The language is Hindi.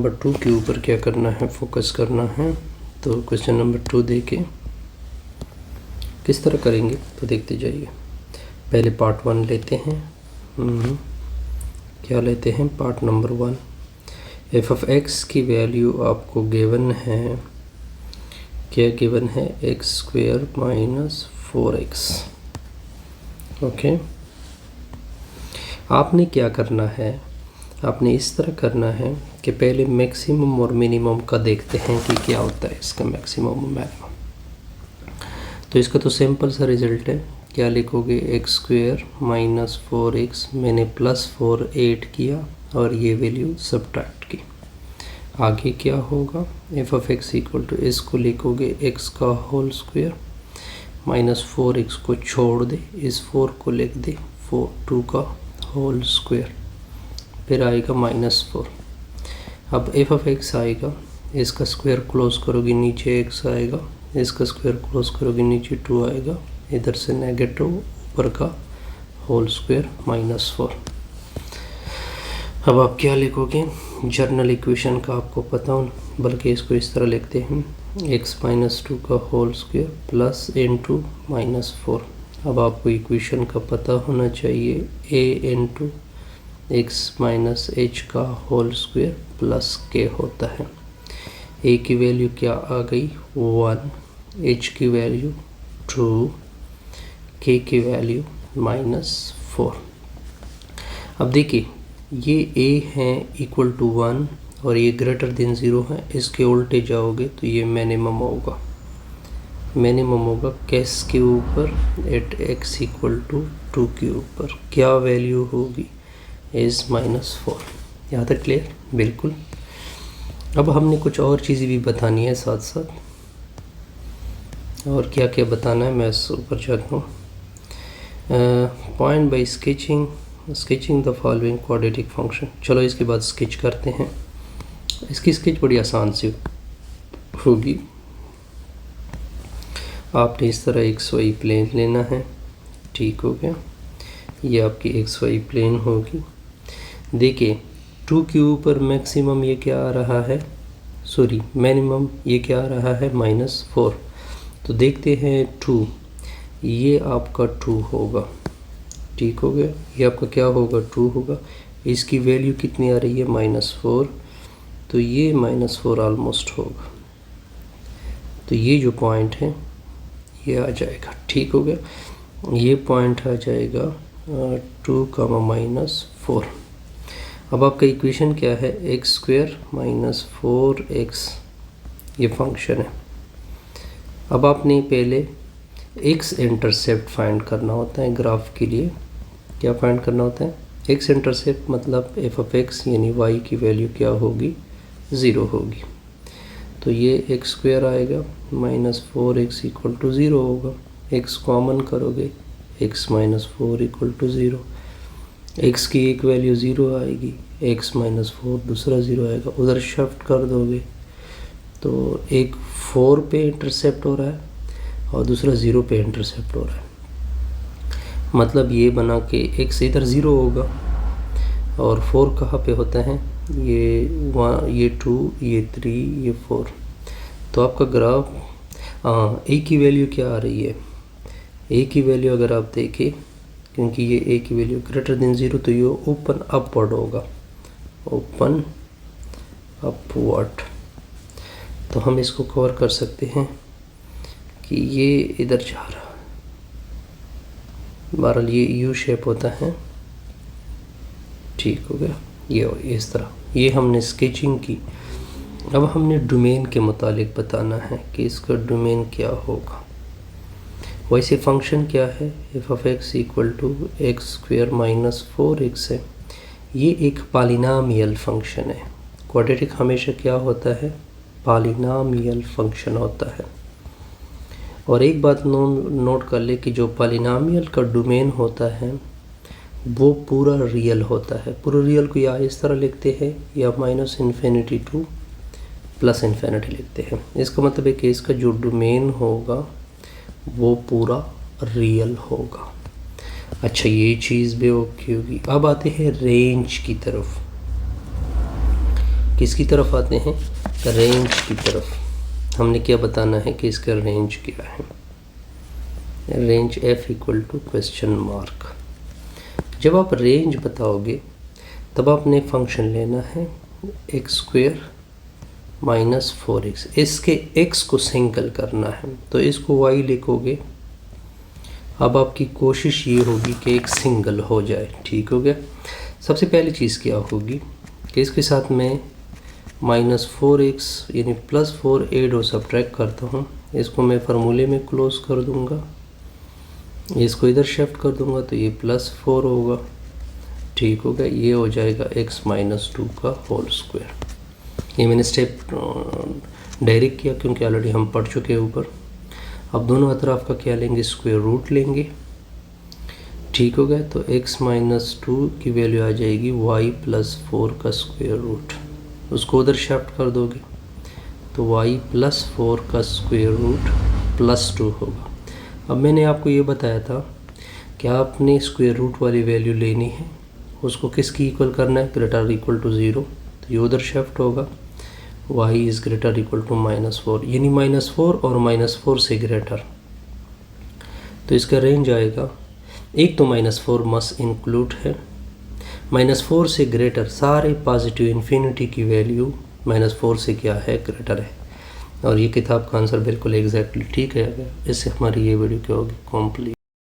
नंबर 2 के ऊपर क्या करना है, फोकस करना है। तो क्वेश्चन नंबर 2 देके किस तरह करेंगे तो देखते जाइए। पहले पार्ट 1 लेते हैं। क्या लेते हैं, part number 1। F of x की वैल्यू आपको गिवन है, क्या गिवन है, x square minus 4x। Okay, आपने क्या करना है, आपने इस तरह करना है कि पहले मैक्सिमम और मिनिमम का देखते हैं कि क्या होता है इसका मैक्सिमम और मिनिमम। तो इसका तो सिंपल सा रिजल्ट है, क्या लिखोगे, एक्स स्क्वेयर माइनस 4x, मैंने प्लस 4 ऐड किया और ये वैल्यू सब्ट्रैक्ट की। आगे क्या होगा, F of X equal to, इसको लिखोगे x का होल स्क्वेयर माइनस 4x को छोड़ दे, इस 4 को लिख दे 2 का होल स्क्वेयर, फिर आएगा -4। अब एफ ऑफ एक्स आएगा, इसका स्क्वायर क्लोज करोगे नीचे x आएगा, इसका स्क्वायर क्लोज करोगे नीचे 2 आएगा, इधर से नेगेटिव, ऊपर का होल स्क्वायर -4। अब आप क्या लिखोगे, जर्नल इक्वेशन का आपको पता हो, बल्कि इसको इस तरह लिखते हैं, x माइनस 2 का होल स्क्वायर प्लस इंटू -4। अब आपको इक्वेशन का पता होना चाहिए, a into x minus H का होल स्क्वायर प्लस के होता है। a की वैल्यू क्या आ गई, 1, h की वैल्यू 2, k की वैल्यू -4। अब देखिए, ये a है इक्वल टू 1 और ये ग्रेटर देन 0 है, इसके उल्टे जाओगे तो ये मिनिमम होगा। मिनिमम होगा किस के ऊपर, एट x इक्वल टू 2 के ऊपर। क्या वैल्यू होगी, इज़ -4। यहाँ तक क्लियर, बिल्कुल। अब हमने कुछ और चीज़ें भी बतानी है साथ साथ, और क्या क्या बताना है मैं इस ऊपर जाता हूँ। Point by sketching the following quadratic function. चलो इसके बाद स्केच करते हैं। इसकी स्केच बड़ी आसान सी होगी। आपने इस तरह एक्स वाई प्लेन लेना है, ठीक हो गया, ये आपकी एक्स वाई प्लेन होगी। देखिए 2 के ऊपर मैक्सिमम ये क्या आ रहा है, सॉरी मिनिमम ये क्या आ रहा है, -4। तो देखते हैं 2, ये आपका 2 होगा, ठीक हो गया, ये आपका क्या होगा, 2 होगा। इसकी वैल्यू कितनी आ रही है, -4, तो ये -4 ऑलमोस्ट होगा। तो ये जो पॉइंट है ये आ जाएगा, ठीक हो गया, ये पॉइंट आ जाएगा 2, -4। अब आपका इक्वेशन क्या है, एक्स स्क्वेयर माइनस 4x, ये फंक्शन है। अब आपने पहले x इंटरसेप्ट फाइंड करना होता है ग्राफ के लिए। क्या फाइंड करना होता है, x इंटरसेप्ट मतलब एफ ऑफ एक्स यानी y की वैल्यू क्या होगी, 0 होगी। तो ये एक्स स्क्वेयर आएगा -4x इक्वल टू 0 होगा। x कॉमन करोगे, x -4 इक्वल टू 0, x की एक वैल्यू 0 आएगी, x -4 दूसरा 0 आएगा, उधर शिफ्ट कर दोगे तो एक 4 पे इंटरसेप्ट हो रहा है और दूसरा 0 पे इंटरसेप्ट हो रहा है। मतलब ये बना के x इधर 0 होगा और 4 कहाँ पे होता है, ये 1, ये 2, ये 3, ये 4। तो आपका ग्राफ, a की वैल्यू क्या आ रही है, a की वैल्यू अगर आप देखें, क्योंकि ये a की वैल्यू ग्रेटर देन 0, तो ये ओपन अपवर्ड होगा, ओपन अपवर्ड। तो हम इसको कवर कर सकते हैं कि ये इधर जा रहा है, बहरहाल ये यू शेप होता है, ठीक हो गया, ये इस तरह। ये हमने स्केचिंग की। अब हमने डोमेन के मुतालिक बताना है कि इसका डोमेन क्या होगा। वैसे फंक्शन क्या है, F of X equal to X square minus 4x है। ये एक पॉलिनॉमियल फंक्शन है। क्वाड्रेटिक हमेशा क्या होता है, पॉलिनॉमियल फंक्शन होता है। और एक बात नोट कर ले कि जो पॉलिनॉमियल का डोमेन होता है वो पूरा रियल होता है। पूरा रियल को या इस तरह लिखते हैं या -∞ टू +∞ लिखते हैं। इसका मतलब है कि इसका जो डोमेन होगा वो पूरा रियल होगा। अच्छा, ये चीज़ भी ओके होगी। अब आते हैं रेंज की तरफ किसकी तरफ आते हैं, रेंज की तरफ। हमने क्या बताना है कि इसका रेंज क्या है, range f equal to question mark. जब आप रेंज बताओगे तब आपने फंक्शन लेना है एक्स स्क्वेयर माइनस 4x, इसके x को सिंगल करना है तो इसको y लिखोगे। अब आपकी कोशिश ये होगी कि एक सिंगल हो जाए, ठीक हो गया। सबसे पहली चीज़ क्या होगी कि इसके साथ मैं -4x यानी +4 ऐड और सब्ट्रैक्ट करता हूँ, इसको मैं फार्मूले में क्लोज कर दूँगा, इसको इधर शिफ्ट कर दूँगा तो ये +4 होगा, ठीक हो गया। ये हो जाएगा x - 2 का होल स्क्वायर। ये मैंने स्टेप डायरेक्ट किया क्योंकि ऑलरेडी हम पढ़ चुके हैं ऊपर। अब दोनों अतराफ का क्या लेंगे, स्क्वायर रूट लेंगे, ठीक हो गया। तो x - 2 की वैल्यू आ जाएगी y + 4 का स्क्वायर रूट, उसको उधर शिफ्ट कर दोगे तो y + 4 का स्क्वायर रूट +2 होगा। अब मैंने आपको ये बताया था कि आपने स्क्वायर रूट वाली वैल्यू लेनी है, उसको किसकी इक्वल करना है, ग्रेटर इक्वल टू 0, तो ये उधर शिफ्ट होगा, y is greater equal to -4 यानी -4 और -4 से ग्रेटर, तो इसका रेंज आएगा। एक तो -4 मस्ट इंक्लूड है, -4 से ग्रेटर सारे पॉजिटिव इन्फिनिटी की वैल्यू -4 से क्या है, ग्रेटर है। और ये किताब का आंसर बिल्कुल एग्जैक्टली ठीक है। इससे हमारी ये वीडियो क्या होगी, कंप्लीट।